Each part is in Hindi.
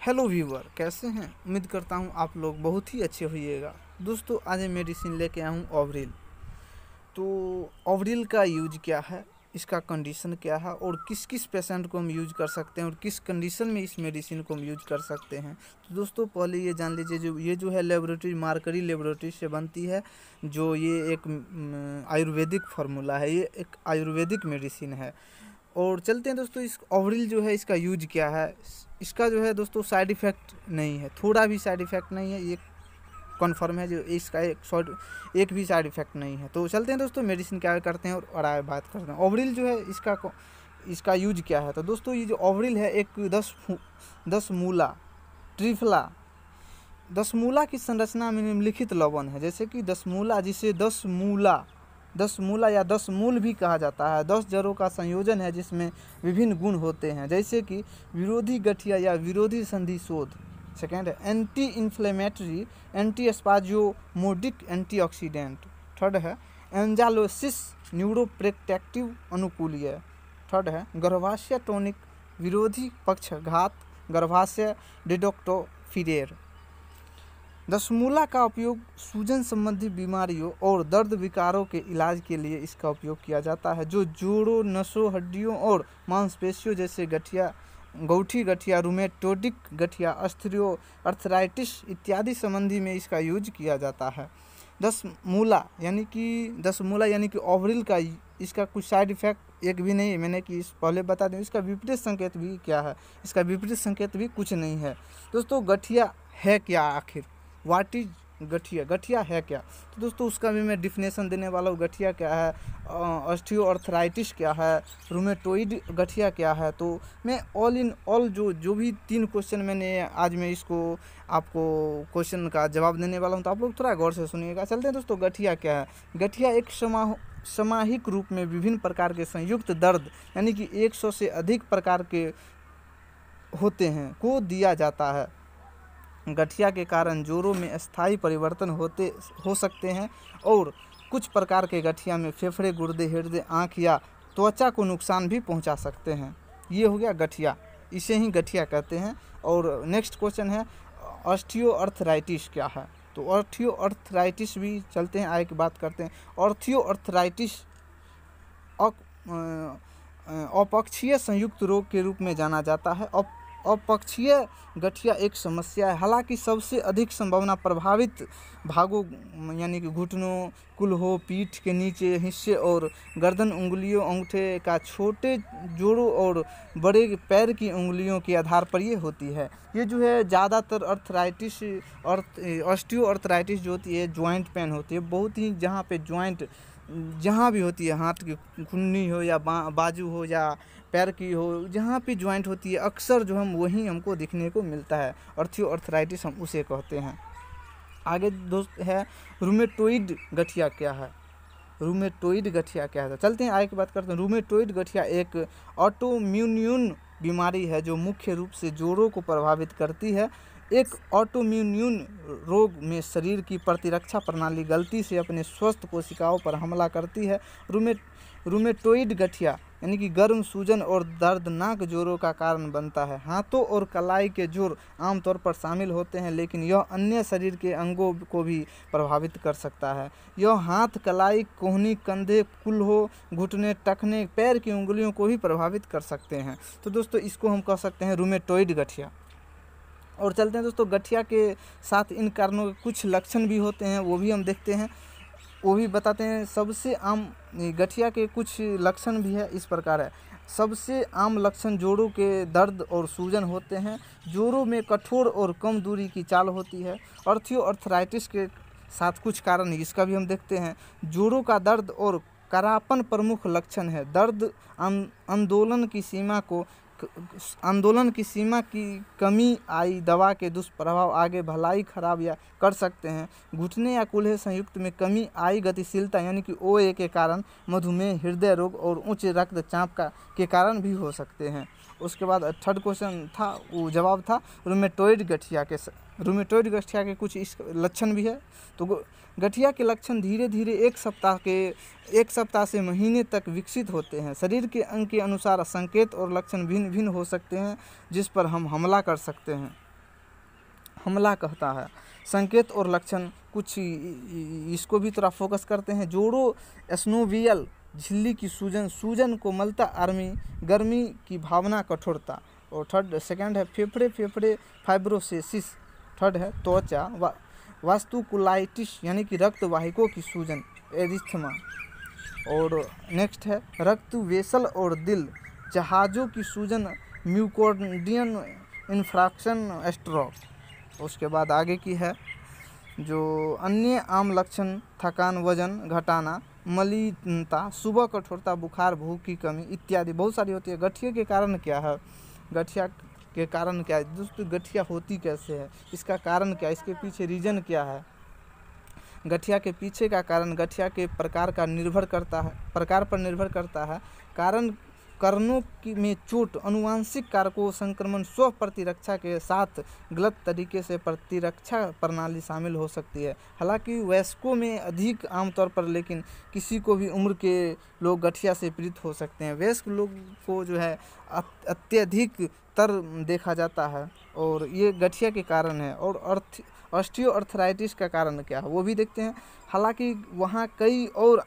हेलो व्यूवर, कैसे हैं? उम्मीद करता हूं आप लोग बहुत ही अच्छे होइएगा। दोस्तों, आज मैं मेडिसिन लेके आया हूं ओवरिल। तो ओवरिल का यूज क्या है, इसका कंडीशन क्या है और किस किस पेशेंट को हम यूज कर सकते हैं और किस कंडीशन में इस मेडिसिन को हम यूज कर सकते हैं। तो दोस्तों, पहले ये जान लीजिए, जो है लेबोरेटरी मार्करी लेबोरेटरी से बनती है। जो ये एक आयुर्वेदिक फार्मूला है, ये एक आयुर्वेदिक मेडिसिन है। और चलते हैं दोस्तों, इस ओवरिल जो है इसका यूज क्या है। इसका जो है दोस्तों साइड इफ़ेक्ट नहीं है, थोड़ा भी साइड इफ़ेक्ट नहीं है, ये कन्फर्म है। जो इसका एक भी साइड इफ़ेक्ट नहीं है। तो चलते हैं दोस्तों, मेडिसिन क्या करते हैं और आगे बात करते हैं। ओवरिल जो है इसका यूज क्या है। तो दोस्तों, ये जो ओवरिल है एक 10 मूला ट्रिफला 10 मूला की संरचना में निम्नलिखित लवण है। जैसे कि 10 मूला, जिसे 10 मूला या 10 मूल भी कहा जाता है। 10 जड़ों का संयोजन है जिसमें विभिन्न गुण होते हैं, जैसे कि विरोधी गठिया या विरोधी संधि शोध। सेकेंड है anti inflammatory, anti spasmodic, antioxidant. Third है एंजालोसिस, न्यूरोप्रोटेक्टिव, अनुकूलीय। थर्ड है गर्भाशय टॉनिक, विरोधी पक्षघात, गर्भाशय डिडोक्टोफिरेर। 10 मूला का उपयोग सूजन संबंधी बीमारियों और दर्द विकारों के इलाज के लिए इसका उपयोग किया जाता है, जो जोड़ों, नसों, हड्डियों और मांसपेशियों जैसे गौठी गठिया, रूमेटोइडिक गठिया, अर्थराइटिस इत्यादि संबंधी में इसका यूज किया जाता है। 10 मूला यानी कि ओवरिल का इसका कुछ साइड इफेक्ट एक भी नहीं है। मैंने कि इस पहले बता दूं, इसका विपरीत संकेत भी क्या है, इसका विपरीत संकेत भी कुछ नहीं है। दोस्तों, गठिया है क्या आखिर, व्हाट इज गठिया है क्या। तो दोस्तों, उसका भी मैं डिफिनेशन देने वाला हूँ। गठिया क्या है, ऑस्टियोआर्थराइटिस क्या है, रूमेटोइड गठिया क्या है। तो मैं ऑल इन ऑल जो भी 3 क्वेश्चन मैंने आज मैं इसको आपको क्वेश्चन का जवाब देने वाला हूँ, तो आप लोग थोड़ा गौर से सुनिएगा। चलते हैं दोस्तों, गठिया क्या है। गठिया एक सामूहिक रूप में विभिन्न प्रकार के संयुक्त दर्द, यानी कि 100 से अधिक प्रकार के होते हैं, को दिया जाता है। गठिया के कारण जोड़ों में अस्थायी परिवर्तन हो सकते हैं और कुछ प्रकार के गठिया में फेफड़े, गुर्दे, हृदय, आँख या त्वचा को नुकसान भी पहुंचा सकते हैं। ये हो गया गठिया, इसे ही गठिया कहते हैं। और नेक्स्ट क्वेश्चन है ऑस्टियोआर्थराइटिस क्या है। तो ऑस्टियोआर्थराइटिस भी चलते हैं, आगे की बात करते हैं। ऑस्टियोआर्थराइटिस अपक्षीय संयुक्त रोग के रूप में जाना जाता है। अपक्षीय गठिया एक समस्या है, हालांकि सबसे अधिक संभावना प्रभावित भागों यानी कि घुटनों, कुल्हों, पीठ के नीचे हिस्से और गर्दन, उंगलियों, अंगूठे का छोटे जोड़ों और बड़े पैर की उंगलियों के आधार पर ये होती है। ये जो है ज़्यादातर ऑस्टियोआर्थराइटिस जो होती है जॉइंट पेन होती है, बहुत ही जहाँ पे जॉइंट जहाँ भी होती है, हाथ की खुन्नी हो या बाजू हो या पैर की हो, जहाँ पे जॉइंट होती है अक्सर जो वहीं हमको दिखने को मिलता है। ऑस्टियोआर्थराइटिस हम उसे कहते हैं। आगे दोस्त है रूमेटोइड गठिया क्या है। रूमेटोइड गठिया क्या है, चलते हैं आगे की बात करते हैं। रूमेटोइड गठिया एक ऑटोइम्यून बीमारी है जो मुख्य रूप से जोड़ों को प्रभावित करती है। एक ऑटोइम्यून रोग में शरीर की प्रतिरक्षा प्रणाली गलती से अपने स्वस्थ कोशिकाओं पर हमला करती है। रूमेटोइड गठिया यानी कि गर्म, सूजन और दर्दनाक जोड़ों का कारण बनता है। हाथों और कलाई के जोड़ आमतौर पर शामिल होते हैं, लेकिन यह अन्य शरीर के अंगों को भी प्रभावित कर सकता है। यह हाथ, कलाई, कोहनी, कंधे, कुल्हों, घुटने, टखने, पैर की उंगलियों को भी प्रभावित कर सकते हैं। तो दोस्तों, इसको हम कह सकते हैं रूमेटोइड गठिया। और चलते हैं दोस्तों, गठिया के साथ इन कारणों के कुछ लक्षण भी होते हैं, वो भी हम देखते हैं, वो भी बताते हैं। सबसे आम गठिया के कुछ लक्षण भी है, इस प्रकार है। सबसे आम लक्षण जोड़ों के दर्द और सूजन होते हैं। जोड़ों में कठोर और कम दूरी की चाल होती है। ऑस्टियोआर्थराइटिस के साथ कुछ कारण इसका भी हम देखते हैं। जोड़ों का दर्द और करापन प्रमुख लक्षण है। दर्द आंदोलन की सीमा की कमी आई, दवा के दुष्प्रभाव आगे भलाई खराब या कर सकते हैं। घुटने या कूल्हे संयुक्त में कमी आई, गतिशीलता यानी कि OA के कारण, मधुमेह, हृदय रोग और उच्च रक्तचाप के कारण भी हो सकते हैं। उसके बाद थर्ड क्वेश्चन था, वो जवाब था रूमेटोइड गठिया के कुछ इस लक्षण भी है। तो गठिया के लक्षण धीरे धीरे एक सप्ताह से महीने तक विकसित होते हैं। शरीर के अंग के अनुसार संकेत और लक्षण भिन्न भिन्न हो सकते हैं, जिस पर हम हमला कर सकते हैं। हमला कहता है। संकेत और लक्षण कुछ इसको भी थोड़ा फोकस करते हैं। जोड़ो स्नोवियल झिल्ली की सूजन, सूजन को मलता आर्मी, गर्मी की भावना कठोरता। और थर्ड सेकंड है फेफड़े, फेफड़े फाइब्रोसिस। थर्ड है त्वचा वास्तुकुलाइटिस यानी कि रक्त वाहिकों की सूजन, एरिथमा। और नेक्स्ट है रक्त वेसल और दिल जहाज़ों की सूजन, म्यूकोर्डियन इन्फ्राक्शन, स्ट्रोक। उसके बाद आगे की है जो अन्य आम लक्षण, थकान, वजन घटाना, मलिनता, सुबह कठोरता, बुखार, भूख की कमी इत्यादि बहुत सारी होती है। गठिया के कारण क्या है? गठिया के कारण क्या है दोस्तों? गठिया होती कैसे है, इसका कारण क्या है, इसके पीछे रीजन क्या है? गठिया के पीछे का कारण गठिया के प्रकार का निर्भर करता है, प्रकार पर निर्भर करता है। कारण कर्णों की में चोट, अनुवांशिक कारकों, संक्रमण, स्व प्रतिरक्षा के साथ गलत तरीके से प्रतिरक्षा प्रणाली शामिल हो सकती है। हालांकि वयस्कों में अधिक आमतौर पर, लेकिन किसी को भी उम्र के लोग गठिया से पीड़ित हो सकते हैं। वयस्क लोग को जो है अत्यधिक तर देखा जाता है और ये गठिया के कारण है। और ऑस्टियोआर्थराइटिस का कारण क्या है वो भी देखते हैं। हालांकि वहाँ कई और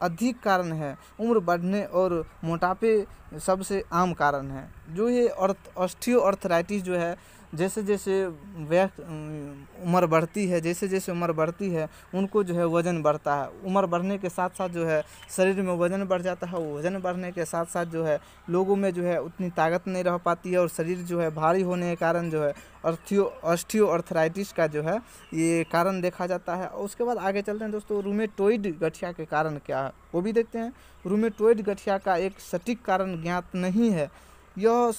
अधिक कारण है, उम्र बढ़ने और मोटापे सबसे आम कारण है। जो ये ऑस्टियोआर्थराइटिस जो है जैसे जैसे उम्र बढ़ती है, जैसे जैसे उम्र बढ़ती है उनको जो है वज़न बढ़ता है। उम्र बढ़ने के साथ साथ जो है शरीर में वज़न बढ़ जाता है। वज़न बढ़ने के साथ साथ जो है लोगों में जो है उतनी ताकत नहीं रह पाती है और शरीर जो है भारी होने के कारण जो है ऑस्टियोआर्थराइटिस का जो है ये कारण देखा जाता है। और उसके बाद आगे चलते हैं दोस्तों, रूमेटोइड गठिया के कारण क्या है वो भी देखते हैं। रूमेटोइड गठिया का एक सटीक कारण ज्ञात नहीं है। यह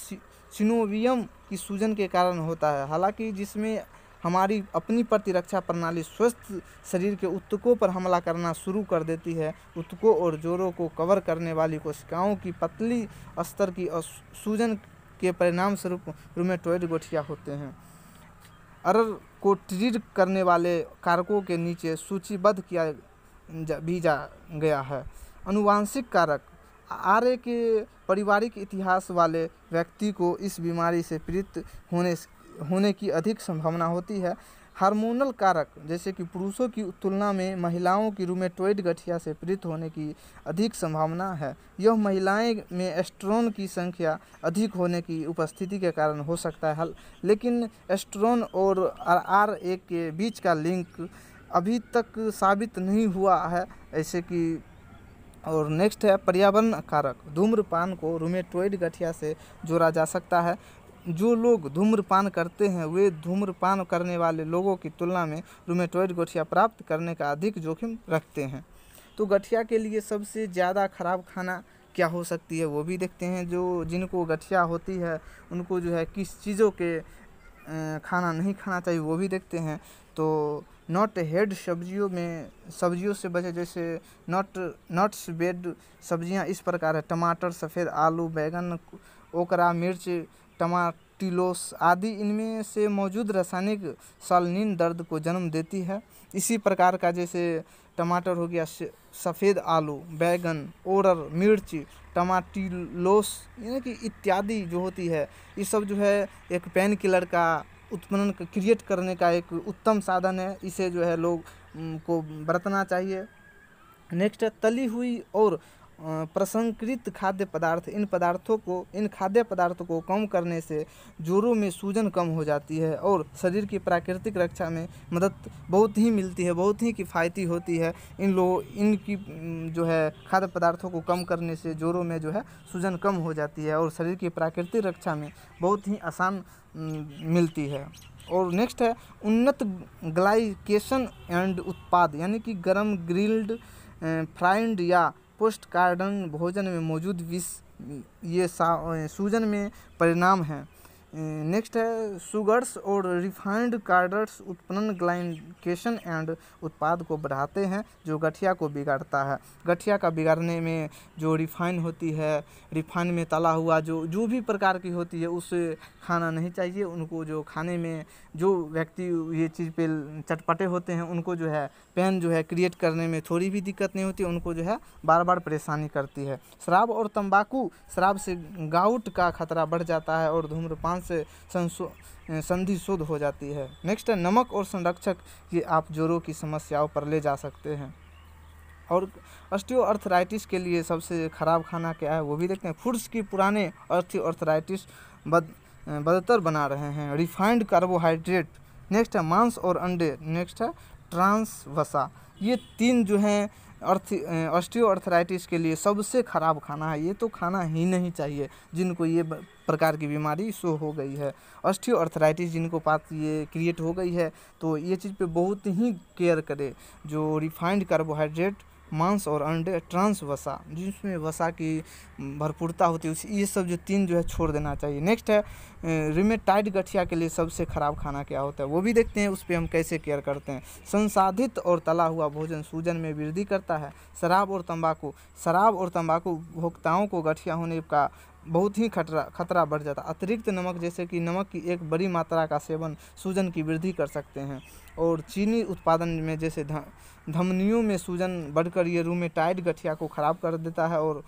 सिनोवियम की सूजन के कारण होता है। हालांकि जिसमें हमारी अपनी प्रतिरक्षा प्रणाली स्वस्थ शरीर के ऊतकों पर हमला करना शुरू कर देती है। ऊतकों और जोड़ों को कवर करने वाली कोशिकाओं की पतली स्तर की सूजन के परिणाम स्वरूप रूमेटोइड गठिया होते हैं। अर्र को ट्रिगर करने वाले कारकों के नीचे सूचीबद्ध किया गया है। अनुवांशिक कारक, आर्य के पारिवारिक इतिहास वाले व्यक्ति को इस बीमारी से पीड़ित होने की अधिक संभावना होती है। हार्मोनल कारक, जैसे कि पुरुषों की तुलना में महिलाओं की रूमेटोइड गठिया से पीड़ित होने की अधिक संभावना है। यह महिलाएं में एस्ट्रोन की संख्या अधिक होने की उपस्थिति के कारण हो सकता है। लेकिन एस्ट्रोन और RA के बीच का लिंक अभी तक साबित नहीं हुआ है, ऐसे कि। और नेक्स्ट है पर्यावरण कारक, धूम्रपान को रूमेटोइड गठिया से जोड़ा जा सकता है। जो लोग धूम्रपान करते हैं वे धूम्रपान करने वाले लोगों की तुलना में रूमेटोइड गठिया प्राप्त करने का अधिक जोखिम रखते हैं। तो गठिया के लिए सबसे ज़्यादा खराब खाना क्या हो सकती है वो भी देखते हैं। जो जिनको गठिया होती है उनको जो है किस चीज़ों के खाना नहीं खाना चाहिए वो भी देखते हैं। तो नॉट हेड सब्जियों से बचे, जैसे नट्स बेड सब्जियां इस प्रकार है: टमाटर, सफ़ेद आलू, बैंगन, ओकरा, मिर्च, टमाटिलोस आदि। इनमें से मौजूद रासायनिक साल्निन दर्द को जन्म देती है। इसी प्रकार का जैसे टमाटर हो गया, सफ़ेद आलू, बैंगन, ओरर, मिर्च, टमाटिलोस यानी कि इत्यादि जो होती है ये सब जो है एक पेन किलर का उत्पन्न क्रिएट करने का एक उत्तम साधन है। इसे जो है लोग को बरतना चाहिए। नेक्स्ट है तली हुई और प्रसंस्कृत खाद्य पदार्थ। इन खाद्य पदार्थों को कम करने से जोड़ों में सूजन कम हो जाती है और शरीर की प्राकृतिक रक्षा में मदद बहुत ही मिलती है, बहुत ही किफ़ायती होती है। इनकी जो है खाद्य पदार्थों को कम करने से जोड़ों में जो है सूजन कम हो जाती है और शरीर की प्राकृतिक रक्षा में बहुत ही आसान मिलती है। और नेक्स्ट है उन्नत ग्लाइकेशन एंड उत्पाद, यानी कि गरम, ग्रिल्ड, फ्राइड या पोस्ट कार्डन भोजन में मौजूद विष ये सूजन में परिणाम है। नेक्स्ट है शुगर्स और रिफाइंड कार्डर्स उत्पन्न ग्लाइकेशन एंड उत्पाद को बढ़ाते हैं जो गठिया को बिगाड़ता है। गठिया का बिगाड़ने में जो रिफाइन होती है, रिफाइन में तला हुआ जो भी प्रकार की होती है उसे खाना नहीं चाहिए। उनको जो खाने में जो व्यक्ति ये चीज़ पे चटपटे होते हैं उनको जो है पेन जो है क्रिएट करने में थोड़ी भी दिक्कत नहीं होती, उनको जो है बार बार परेशानी करती है। शराब और तंबाकू, शराब से गाउट का खतरा बढ़ जाता है और धूम्रपान से संधि शुद्ध हो जाती है। नेक्स्ट है नमक और संरक्षक, ये आप जोड़ों की समस्याओं पर ले जा सकते हैं। और ऑस्टियोआर्थराइटिस के लिए सबसे ख़राब खाना क्या है वो भी देखते हैं। फूड्स की पुराने ऑस्टियोआर्थराइटिस बदतर बना रहे हैं। रिफाइंड कार्बोहाइड्रेट, नेक्स्ट है मांस और अंडे, नेक्स्ट है ट्रांस वसा। ये 3 जो हैं ऑस्टियोआर्थराइटिस के लिए सबसे ख़राब खाना है। ये तो खाना ही नहीं चाहिए जिनको ये प्रकार की बीमारी शो हो गई है। ऑस्टियोआर्थराइटिस जिनको पास ये क्रिएट हो गई है तो ये चीज़ पे बहुत ही केयर करे। जो रिफाइंड कार्बोहाइड्रेट, मांस और अंडे, ट्रांस वसा जिसमें वसा की भरपूरता होती है, ये सब जो 3 जो है छोड़ देना चाहिए। नेक्स्ट है रिमेटाइड गठिया के लिए सबसे ख़राब खाना क्या होता है वो भी देखते हैं, उस पर हम कैसे केयर करते हैं। संसाधित और तला हुआ भोजन सूजन में वृद्धि करता है। शराब और तंबाकू भोक्ताओं को गठिया होने का बहुत ही खतरा बढ़ जाता है। अतिरिक्त नमक जैसे कि नमक की एक बड़ी मात्रा का सेवन सूजन की वृद्धि कर सकते हैं। और चीनी उत्पादन में जैसे धमनियों में सूजन बढ़कर ये रूमेटाइड गठिया को ख़राब कर देता है और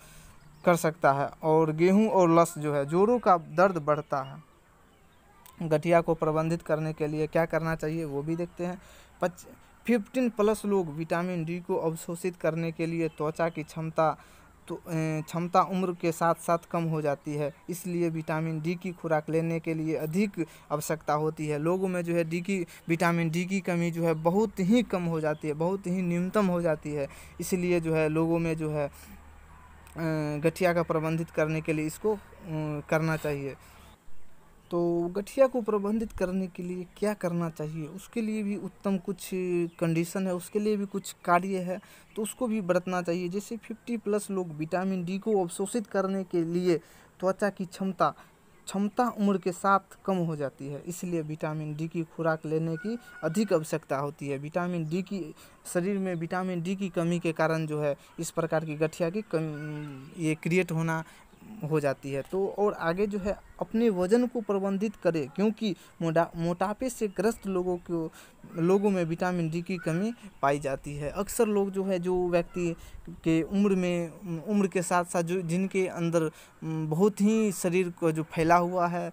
कर सकता है। और गेहूं और लस जो है जोड़ों का दर्द बढ़ता है। गठिया को प्रबंधित करने के लिए क्या करना चाहिए वो भी देखते हैं। 15+ लोग विटामिन डी को अवशोषित करने के लिए त्वचा की क्षमता उम्र के साथ साथ कम हो जाती है, इसलिए विटामिन डी की खुराक लेने के लिए अधिक आवश्यकता होती है। लोगों में जो है विटामिन डी की कमी जो है बहुत ही कम हो जाती है, बहुत ही न्यूनतम हो जाती है। इसलिए जो है लोगों में जो है गठिया का प्रबंधित करने के लिए इसको करना चाहिए। तो गठिया को प्रबंधित करने के लिए क्या करना चाहिए उसके लिए भी उत्तम कुछ कंडीशन है, उसके लिए भी कुछ कार्य है तो उसको भी बरतना चाहिए। जैसे 50+ लोग विटामिन डी को अवशोषित करने के लिए त्वचा की क्षमता उम्र के साथ कम हो जाती है, इसलिए विटामिन डी की खुराक लेने की अधिक आवश्यकता होती है। शरीर में विटामिन डी की कमी के कारण जो है इस प्रकार की गठिया की ये क्रिएट हो जाती है। तो और आगे जो है अपने वजन को प्रबंधित करें, क्योंकि मोटापे से ग्रस्त लोगों में विटामिन डी की कमी पाई जाती है। अक्सर लोग जो है जो व्यक्ति के उम्र के साथ साथ जो जिनके अंदर बहुत ही शरीर को जो फैला हुआ है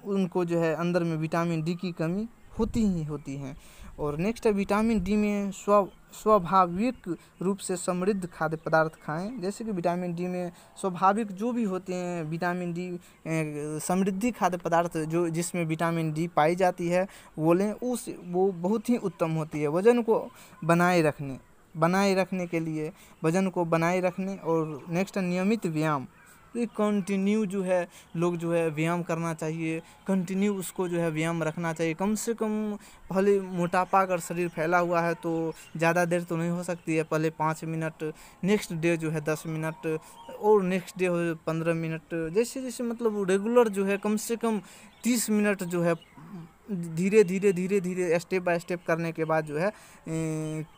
उनको जो है अंदर में विटामिन डी की कमी होती हैं। और नेक्स्ट है विटामिन डी में स्वाभाविक रूप से समृद्ध खाद्य पदार्थ खाएं। जैसे कि विटामिन डी में स्वाभाविक जो भी होते हैं विटामिन डी समृद्धि खाद्य पदार्थ जो जिसमें विटामिन डी पाई जाती है वो लें, वो बहुत ही उत्तम होती है वज़न को बनाए रखने के लिए, वज़न को बनाए रखने। और नेक्स्ट नियमित व्यायाम, कंटिन्यू जो है लोग जो है व्यायाम करना चाहिए, कंटिन्यू उसको जो है व्यायाम रखना चाहिए। कम से कम पहले मोटापा अगर शरीर फैला हुआ है तो ज़्यादा देर तो नहीं हो सकती है, पहले 5 मिनट, नेक्स्ट डे जो है 10 मिनट और नेक्स्ट डे हो 15 मिनट, जैसे मतलब रेगुलर जो है कम से कम 30 मिनट जो है धीरे धीरे स्टेप बाय स्टेप करने के बाद जो है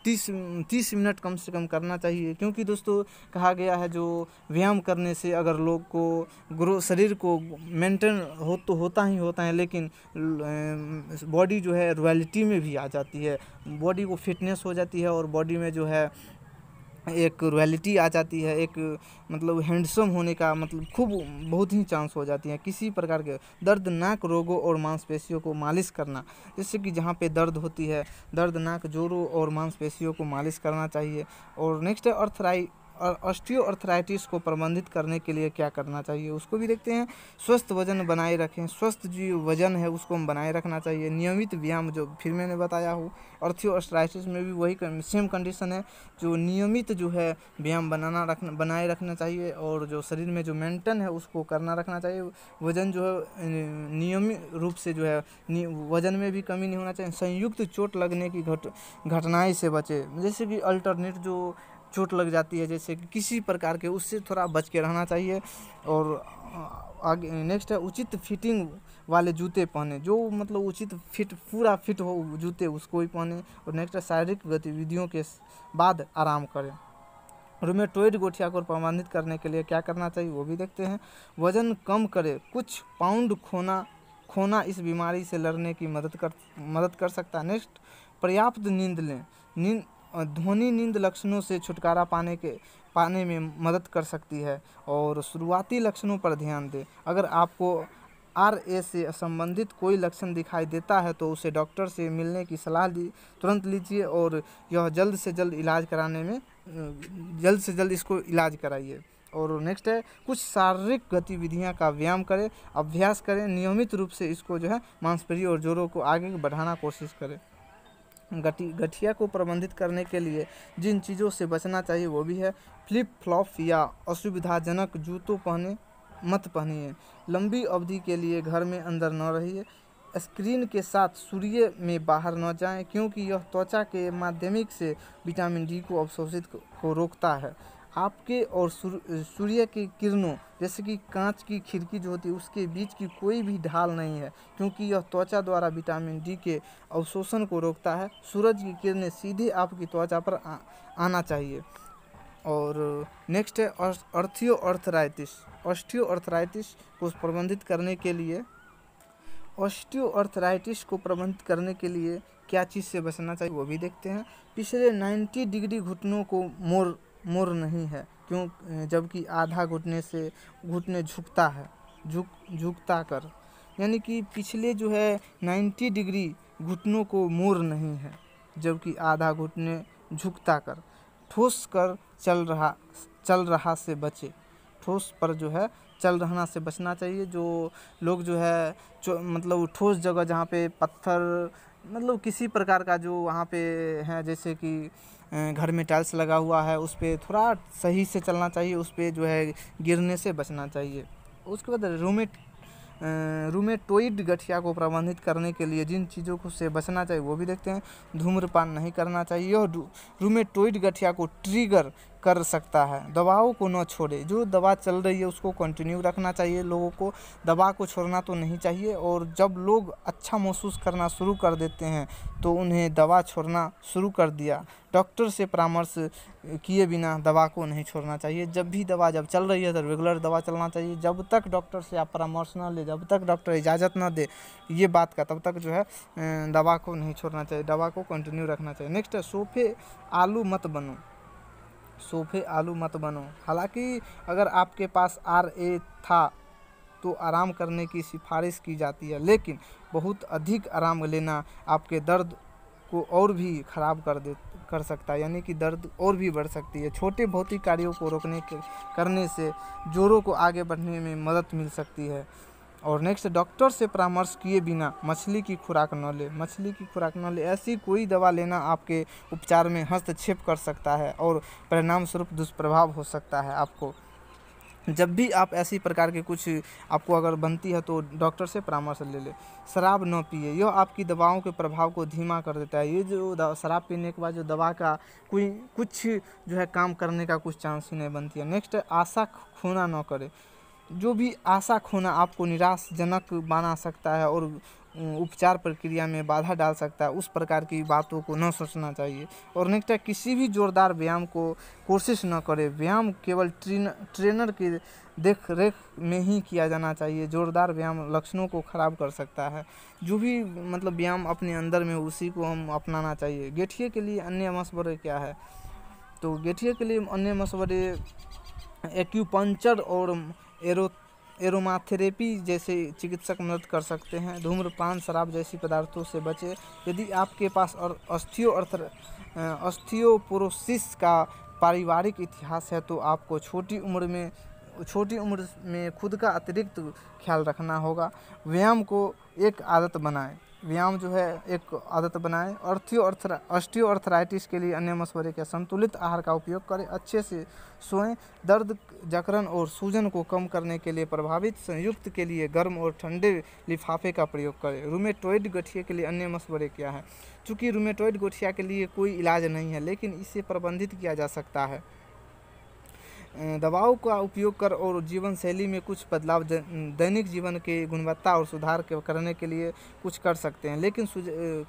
30 मिनट कम से कम करना चाहिए। क्योंकि दोस्तों कहा गया है जो व्यायाम करने से अगर लोग को शरीर को मेंटेन तो होता ही होता है, लेकिन बॉडी जो है रॉयल्टी में भी आ जाती है, बॉडी को फिटनेस हो जाती है और बॉडी में जो है एक रॉयल्टी आ जाती है, एक मतलब हैंडसम होने का मतलब बहुत ही चांस हो जाती है। किसी प्रकार के दर्दनाक रोगों और मांसपेशियों को मालिश करना, जैसे कि जहाँ पे दर्द होती है दर्दनाक जोड़ों और मांसपेशियों को मालिश करना चाहिए। और नेक्स्ट है ऑस्टियोआर्थराइटिस को प्रबंधित करने के लिए क्या करना चाहिए उसको भी देखते हैं। स्वस्थ वजन बनाए रखें, स्वस्थ जो वजन है उसको हम बनाए रखना चाहिए। नियमित व्यायाम, जो फिर मैंने बताया हूँ ऑस्टियोआर्थराइटिस में भी वही सेम कंडीशन है, जो नियमित जो है व्यायाम बनाए रखना चाहिए और जो शरीर में जो मेंटेन है उसको रखना चाहिए। वजन जो है नियमित रूप से जो है वजन में भी कमी नहीं होना चाहिए। संयुक्त चोट लगने की घटनाएं से बचे, जैसे कि अल्टरनेट जो चोट लग जाती है जैसे कि किसी प्रकार के, उससे थोड़ा बच के रहना चाहिए। और आगे नेक्स्ट है उचित फिटिंग वाले जूते पहने, जो मतलब उचित पूरा फिट हो जूते उसको ही पहने। और नेक्स्ट है शारीरिक गतिविधियों के बाद आराम करें। रूमेटॉइड गठिया को प्रबंधित करने के लिए क्या करना चाहिए वो भी देखते हैं। वजन कम करें, कुछ पाउंड खोना इस बीमारी से लड़ने की मदद कर सकता है। नेक्स्ट पर्याप्त नींद लें, ध्वनि नींद लक्षणों से छुटकारा पाने में मदद कर सकती है। और शुरुआती लक्षणों पर ध्यान दें, अगर RA से संबंधित कोई लक्षण दिखाई देता है तो उसे डॉक्टर से मिलने की सलाह तुरंत लीजिए और यह जल्द से जल्द इलाज कराने में जल्द से जल्द इसको इलाज कराइए। और नेक्स्ट है कुछ शारीरिक गतिविधियां का व्यायाम करें, अभ्यास करें, नियमित रूप से इसको जो है मांसपेशियों और जोड़ों को आगे बढ़ाना कोशिश करें। गठिया को प्रबंधित करने के लिए जिन चीज़ों से बचना चाहिए वो भी है फ्लिप फ्लॉप या असुविधाजनक जूतों मत पहनिए, लंबी अवधि के लिए घर में अंदर न रहिए, स्क्रीन के साथ सूर्य में बाहर न जाएं क्योंकि यह त्वचा के माध्यमिक से विटामिन डी को अवशोषित को रोकता है। आपके और सूर्य की किरणों जैसे कि कांच की खिड़की जो होती है उसके बीच की कोई भी ढाल नहीं है क्योंकि यह त्वचा द्वारा विटामिन डी के अवशोषण को रोकता है। सूरज की किरणें सीधे आपकी त्वचा पर आना चाहिए। और नेक्स्ट है ऑस्टियोआर्थराइटिस को प्रबंधित करने के लिए क्या चीज़ से बचना चाहिए वो भी देखते हैं। पिछले 90 डिग्री घुटनों को मोड़ नहीं है जबकि आधा घुटने झुकता कर, यानी कि पिछले जो है 90 डिग्री घुटनों को मोड़ नहीं है जबकि आधा घुटने झुकता कर। ठोस कर चल रहा से बचे, ठोस पर जो है चल रहना से बचना चाहिए। जो लोग जो है मतलब ठोस जगह जहाँ पे पत्थर मतलब किसी प्रकार का जो वहाँ पे है जैसे कि घर में टाइल्स लगा हुआ है उस पर थोड़ा सही से चलना चाहिए, उस पर जो है गिरने से बचना चाहिए। उसके बाद रूमेटोइड गठिया को प्रबंधित करने के लिए जिन चीज़ों को से बचना चाहिए वो भी देखते हैं। धूम्रपान नहीं करना चाहिए और रूमेटोइड गठिया को ट्रिगर कर सकता है। दवाओं को न छोड़े, जो दवा चल रही है उसको कंटिन्यू रखना चाहिए। लोगों को दवा को छोड़ना तो नहीं चाहिए और जब लोग अच्छा महसूस करना शुरू कर देते हैं तो उन्हें दवा छोड़ना शुरू कर दिया। डॉक्टर से परामर्श किए बिना दवा को नहीं छोड़ना चाहिए। जब भी दवा जब चल रही है तो रेगुलर दवा चलना चाहिए। जब तक डॉक्टर से आप परामर्श ना ले, जब तक डॉक्टर इजाज़त ना दे ये बात का, तब तक जो है दवा को नहीं छोड़ना चाहिए, दवा को कंटिन्यू रखना चाहिए। नेक्स्ट है सोफे आलू मत बनो। हालांकि अगर आपके पास RA था तो आराम करने की सिफारिश की जाती है, लेकिन बहुत अधिक आराम लेना आपके दर्द को और भी ख़राब कर सकता है, यानी कि दर्द और भी बढ़ सकती है। छोटे भौतिक कार्यों को करने से जोड़ों को आगे बढ़ने में मदद मिल सकती है। और नेक्स्ट डॉक्टर से परामर्श किए बिना मछली की खुराक न ले। ऐसी कोई दवा लेना आपके उपचार में हस्तक्षेप कर सकता है और परिणाम स्वरूप दुष्प्रभाव हो सकता है आपको। जब भी आप ऐसी प्रकार के कुछ आपको अगर बनती है तो डॉक्टर से परामर्श ले ले। शराब न पिए, यह आपकी दवाओं के प्रभाव को धीमा कर देता है। ये जो शराब पीने के बाद जो दवा का कुछ जो है काम करने का कुछ चांस ही नहीं बनती है। नेक्स्ट आशा खोना न करे। जो भी आशा खोना आपको निराशजनक बना सकता है और उपचार प्रक्रिया में बाधा डाल सकता है, उस प्रकार की बातों को न सोचना चाहिए। और नेक्स्ट है किसी भी जोरदार व्यायाम को कोशिश न करें। व्यायाम केवल ट्रेनर की देख रेख में ही किया जाना चाहिए। जोरदार व्यायाम लक्षणों को खराब कर सकता है। जो भी मतलब व्यायाम अपने अंदर में उसी को हम अपनाना चाहिए। गठिया के लिए अन्य मशवरे क्या है? तो गठिया के लिए अन्य मशवरे एक्यूपंक्चर और एरोमाथेरेपी जैसे चिकित्सक मदद कर सकते हैं। धूम्रपान, शराब जैसी पदार्थों से बचें। यदि आपके पास ऑस्टियोपोरोसिस का पारिवारिक इतिहास है तो आपको छोटी उम्र में खुद का अतिरिक्त ख्याल रखना होगा। व्यायाम जो है एक आदत बनाएं। ऑस्टियोआर्थराइटिस के लिए अन्य मशवरे के संतुलित आहार का उपयोग करें। अच्छे से सोएं। दर्द, जकड़न और सूजन को कम करने के लिए प्रभावित संयुक्त के लिए गर्म और ठंडे लिफाफे का प्रयोग करें। रूमेटॉइड गठिया के लिए अन्य मशवरे क्या है? चूँकि रूमेटॉइड गठिया के लिए कोई इलाज नहीं है लेकिन इसे प्रबंधित किया जा सकता है। दवाओं का उपयोग कर और जीवन शैली में कुछ बदलाव दैनिक जीवन के गुणवत्ता और सुधार करने के लिए कुछ कर सकते हैं। लेकिन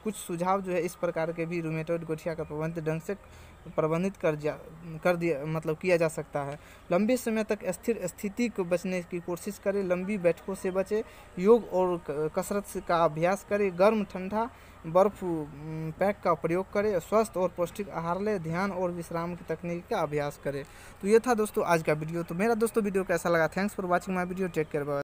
कुछ सुझाव जो है इस प्रकार के भी रूमेटॉइड गठिया का प्रबंधित ढंग से प्रबंधित किया जा सकता है। लंबे समय तक स्थिर स्थिति को बचने की कोशिश करें। लंबी बैठकों से बचें। योग और कसरत का अभ्यास करें। गर्म ठंडा बर्फ पैक का प्रयोग करें। स्वस्थ और पौष्टिक आहार लें। ध्यान और विश्राम की तकनीक का अभ्यास करें। तो ये था दोस्तों आज का वीडियो। तो मेरा दोस्तों वीडियो कैसा लगा? Thanks for watching my video. Take care, bye.